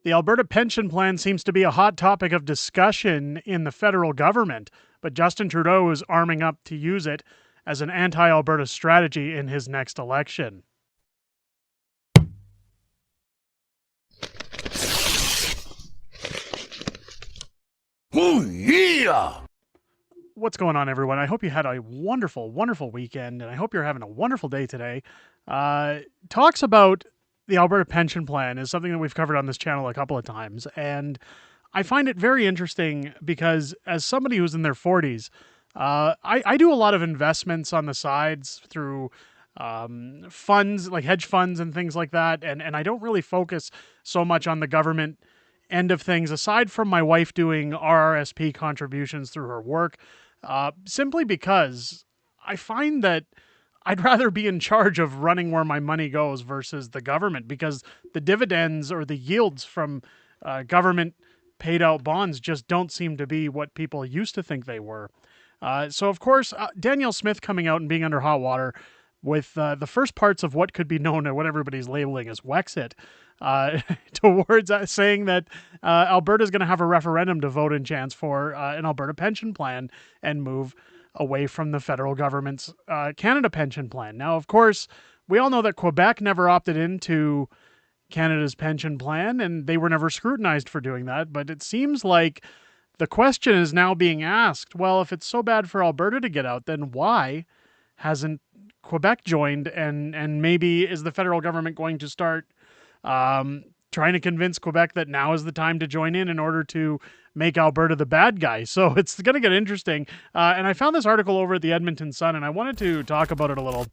The Alberta Pension Plan seems to be a hot topic of discussion in the federal government, but Justin Trudeau is arming up to use it as an anti-Alberta strategy in his next election. Oh, yeah! What's going on, everyone? I hope you had a wonderful, wonderful weekend, and I hope you're having a wonderful day today. Talks about the Alberta Pension Plan is something that we've covered on this channel a couple of times, and I find it very interesting because as somebody who's in their 40s, I do a lot of investments on the sides through funds, like hedge funds and things like that, and I don't really focus so much on the government end of things, aside from my wife doing RRSP contributions through her work, simply because I find that I'd rather be in charge of running where my money goes versus the government, because the dividends or the yields from government paid out bonds just don't seem to be what people used to think they were. So, of course, Danielle Smith coming out and being under hot water with the first parts of what could be known as what everybody's labeling as Wexit, towards saying that Alberta is going to have a referendum to vote in chance for an Alberta pension plan and move away from the federal government's Canada pension plan. Now, of course, we all know that Quebec never opted into Canada's pension plan, and they were never scrutinized for doing that. But it seems like the question is now being asked, well, if it's so bad for Alberta to get out, then why hasn't Quebec joined? And maybe is the federal government going to start trying to convince Quebec that now is the time to join in order to make Alberta the bad guy? So it's going to get interesting. And I found this article over at the Edmonton Sun, and I wanted to talk about it a little.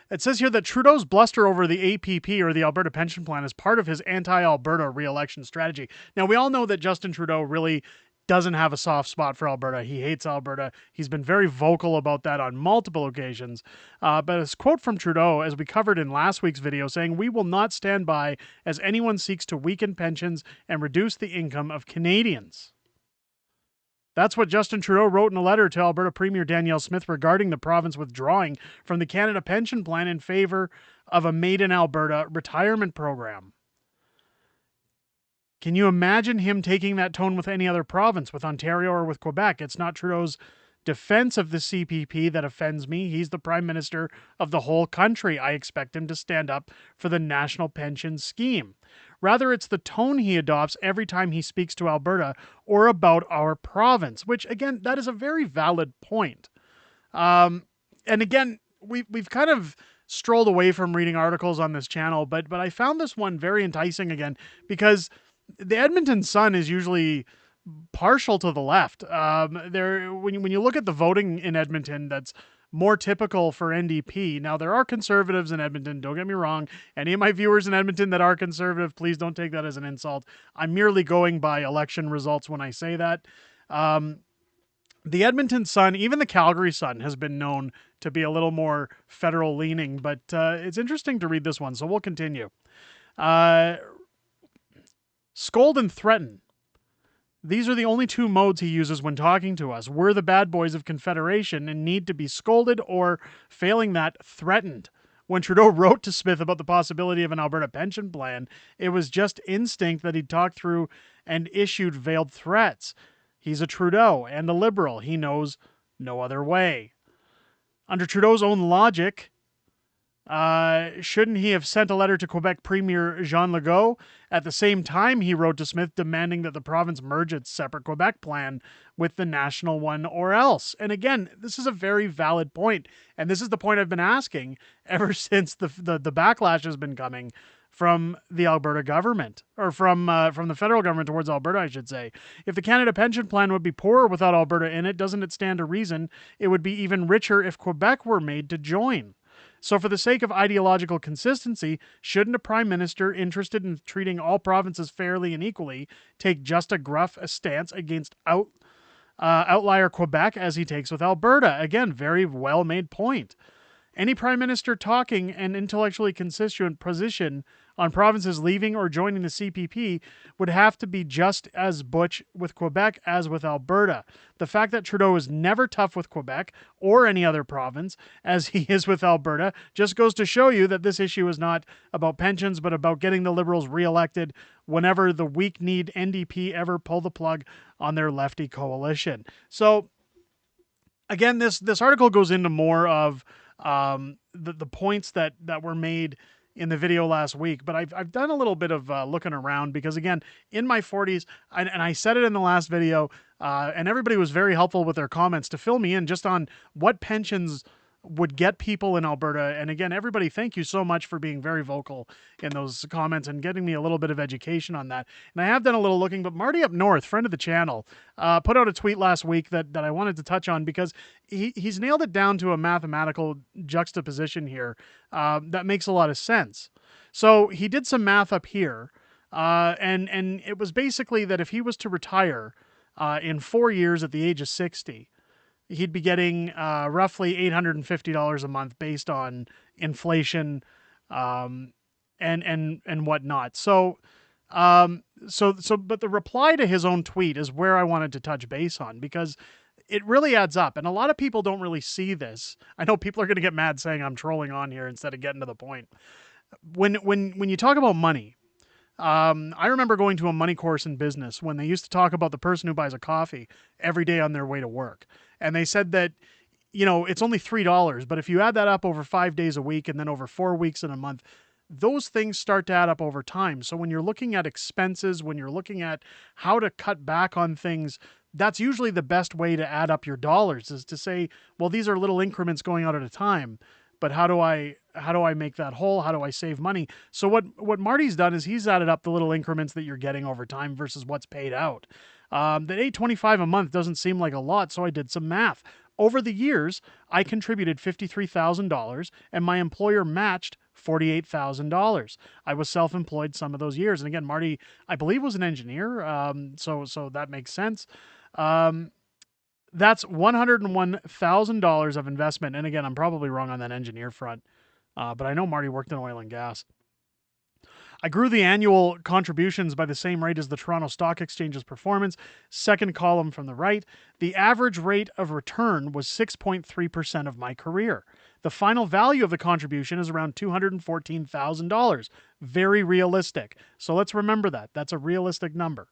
It says here that Trudeau's bluster over the APP, or the Alberta Pension Plan, is part of his anti-Alberta re-election strategy. Now, we all know that Justin Trudeau really doesn't have a soft spot for Alberta. He hates Alberta. He's been very vocal about that on multiple occasions. But this quote from Trudeau, as we covered in last week's video, saying, "We will not stand by as anyone seeks to weaken pensions and reduce the income of Canadians." That's what Justin Trudeau wrote in a letter to Alberta Premier Danielle Smith regarding the province withdrawing from the Canada Pension Plan in favor of a Made in Alberta retirement program. Can you imagine him taking that tone with any other province, with Ontario or with Quebec? It's not Trudeau's defense of the CPP that offends me. He's the Prime Minister of the whole country. I expect him to stand up for the national pension scheme. Rather, it's the tone he adopts every time he speaks to Alberta or about our province, which, again, that is a very valid point. And again, we've kind of strolled away from reading articles on this channel, but I found this one very enticing again, because the Edmonton Sun is usually partial to the left. When you look at the voting in Edmonton, that's more typical for NDP. Now, there are conservatives in Edmonton, don't get me wrong. Any of my viewers in Edmonton that are conservative, please don't take that as an insult. I'm merely going by election results when I say that. The Edmonton Sun, even the Calgary Sun, has been known to be a little more federal leaning, but it's interesting to read this one, so we'll continue. Scold and threaten. These are the only two modes he uses when talking to us. We're the bad boys of Confederation and need to be scolded or, failing that, threatened. When Trudeau wrote to Smith about the possibility of an Alberta pension plan, it was just instinct that he'd talked through and issued veiled threats. He's a Trudeau and a Liberal. He knows no other way. Under Trudeau's own logic, shouldn't he have sent a letter to Quebec Premier Jean Legault at the same time he wrote to Smith demanding that the province merge its separate Quebec plan with the national one, or else? And again, this is a very valid point, and this is the point I've been asking ever since the backlash has been coming from the Alberta government, or from the federal government towards Alberta, I should say. If the Canada Pension Plan would be poorer without Alberta in it, doesn't it stand to reason it would be even richer if Quebec were made to join? So for the sake of ideological consistency, shouldn't a prime minister interested in treating all provinces fairly and equally take just as gruff a stance against outlier Quebec as he takes with Alberta? Again, very well-made point. Any prime minister talking an intellectually consistent position on provinces leaving or joining the CPP would have to be just as butch with Quebec as with Alberta. The fact that Trudeau is never tough with Quebec or any other province, as he is with Alberta, just goes to show you that this issue is not about pensions, but about getting the Liberals reelected whenever the weak-kneed NDP ever pull the plug on their lefty coalition. So, again, this article goes into more of the points that were made in the video last week, but I've done a little bit of looking around because, again, in my 40s, and I said it in the last video, and everybody was very helpful with their comments to fill me in just on what pensions would get people in Alberta. And again, everybody, thank you so much for being very vocal in those comments and getting me a little bit of education on that. And I have done a little looking, but Marty up north, friend of the channel, put out a tweet last week that I wanted to touch on because he's nailed it down to a mathematical juxtaposition here that makes a lot of sense. So he did some math up here, and it was basically that if he was to retire in 4 years at the age of 60, he'd be getting roughly $850 a month based on inflation and whatnot. But the reply to his own tweet is where I wanted to touch base on because it really adds up. And a lot of people don't really see this. I know people are going to get mad saying I'm trolling on here instead of getting to the point. When you talk about money, I remember going to a money course in business when they used to talk about the person who buys a coffee every day on their way to work. And they said that, it's only $3, but if you add that up over 5 days a week and then over 4 weeks in a month, those things start to add up over time. So when you're looking at expenses, when you're looking at how to cut back on things, that's usually the best way to add up your dollars is to say, well, these are little increments going out at a time. But how do I make that whole? How do I save money? So what Marty's done is he's added up the little increments that you're getting over time versus what's paid out. That $825 a month doesn't seem like a lot, so I did some math. Over the years, I contributed $53,000, and my employer matched $48,000. I was self-employed some of those years, and again, Marty, I believe, was an engineer, so that makes sense. That's $101,000 of investment. And again, I'm probably wrong on that engineer front, but I know Marty worked in oil and gas. I grew the annual contributions by the same rate as the Toronto Stock Exchange's performance. Second column from the right, the average rate of return was 6.3% of my career. The final value of the contribution is around $214,000. Very realistic. So let's remember that. That's a realistic number.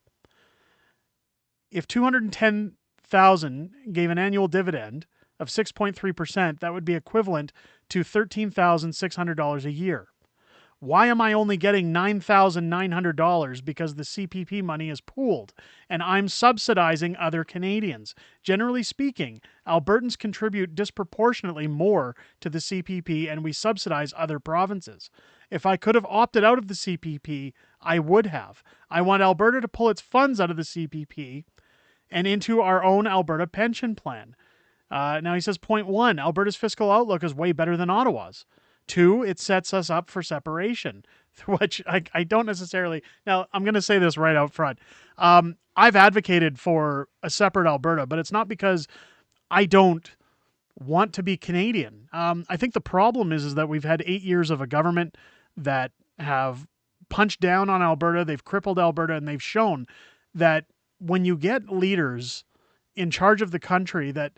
If 210,000 gave an annual dividend of 6.3%, that would be equivalent to $13,600 a year. Why am I only getting $9,900? Because the CPP money is pooled, and I'm subsidizing other Canadians. Generally speaking, Albertans contribute disproportionately more to the CPP, and we subsidize other provinces. If I could have opted out of the CPP, I would have. I want Alberta to pull its funds out of the CPP and into our own Alberta Pension Plan. Now he says, point one, Alberta's fiscal outlook is way better than Ottawa's. Two, it sets us up for separation, which I don't necessarily... Now, I'm going to say this right out front. I've advocated for a separate Alberta, but it's not because I don't want to be Canadian. I think the problem is that we've had 8 years of a government that have punched down on Alberta, they've crippled Alberta, and they've shown that when you get leaders in charge of the country that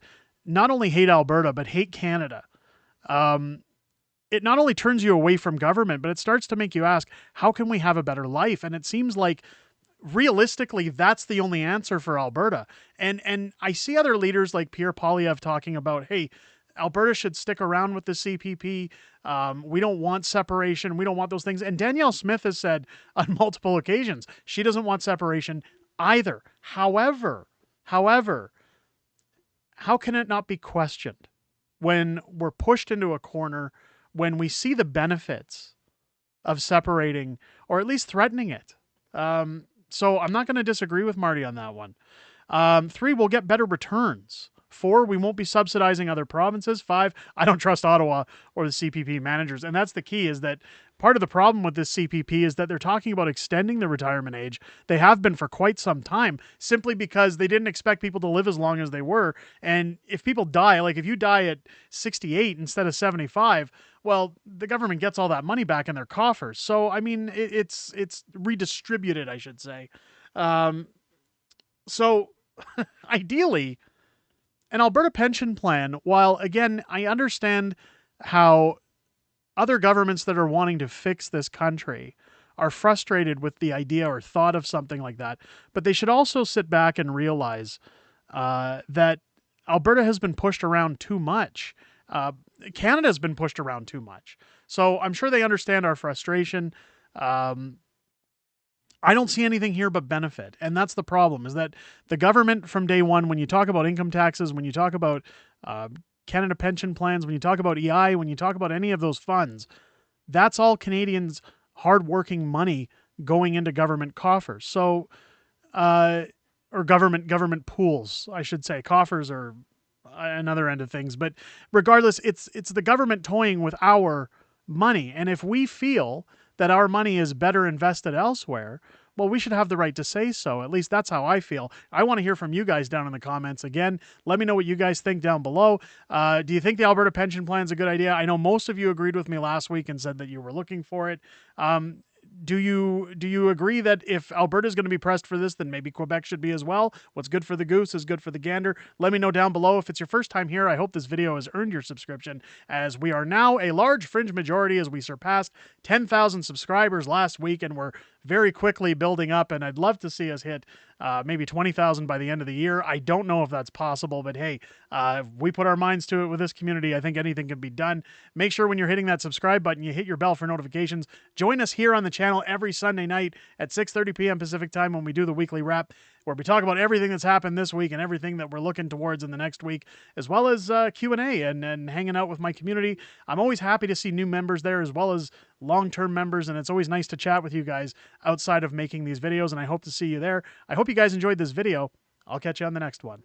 not only hate Alberta, but hate Canada, it not only turns you away from government, but it starts to make you ask, how can we have a better life? And it seems like realistically, that's the only answer for Alberta. And I see other leaders like Pierre Poilievre talking about, hey, Alberta should stick around with the CPP. We don't want separation. We don't want those things. And Danielle Smith has said on multiple occasions, she doesn't want separation either. However, how can it not be questioned when we're pushed into a corner, when we see the benefits of separating or at least threatening it? So I'm not going to disagree with Marty on that one. 3, we'll get better returns. 4, we won't be subsidizing other provinces. 5, I don't trust Ottawa or the CPP managers. And that's the key, is that part of the problem with this CPP is that they're talking about extending the retirement age. They have been for quite some time, simply because they didn't expect people to live as long as they were. And if people die, like if you die at 68 instead of 75, well, the government gets all that money back in their coffers. So, I mean, it's redistributed, I should say. Um, so, ideally, an Alberta pension plan, while again, I understand how other governments that are wanting to fix this country are frustrated with the idea or thought of something like that, but they should also sit back and realize that Alberta has been pushed around too much. Canada's been pushed around too much. So I'm sure they understand our frustration. I don't see anything here but benefit. And that's the problem, is that the government from day one, when you talk about income taxes, when you talk about Canada pension plans, when you talk about EI, when you talk about any of those funds, that's all Canadians' hardworking money going into government coffers. So, or government pools, I should say. Coffers are another end of things. But regardless, it's the government toying with our money. And if we feel that our money is better invested elsewhere, well, we should have the right to say so. At least that's how I feel. I want to hear from you guys down in the comments. Again, let me know what you guys think down below. Do you think the Alberta Pension Plan is a good idea? I know most of you agreed with me last week and said that you were looking for it. Do you agree that if Alberta is going to be pressed for this, then maybe Quebec should be as well? What's good for the goose is good for the gander. Let me know down below. If it's your first time here, I hope this video has earned your subscription, as we are now a large fringe majority, as we surpassed 10,000 subscribers last week, and we're very quickly building up, and I'd love to see us hit maybe 20,000 by the end of the year. I don't know if that's possible, but hey, if we put our minds to it with this community, I think anything can be done. Make sure when you're hitting that subscribe button, you hit your bell for notifications. Join us here on the channel every Sunday night at 6:30 p.m. Pacific time when we do the weekly wrap, where we talk about everything that's happened this week and everything that we're looking towards in the next week, as well as Q&A and hanging out with my community. I'm always happy to see new members there, as well as long-term members, and it's always nice to chat with you guys outside of making these videos, and I hope to see you there. I hope you guys enjoyed this video. I'll catch you on the next one.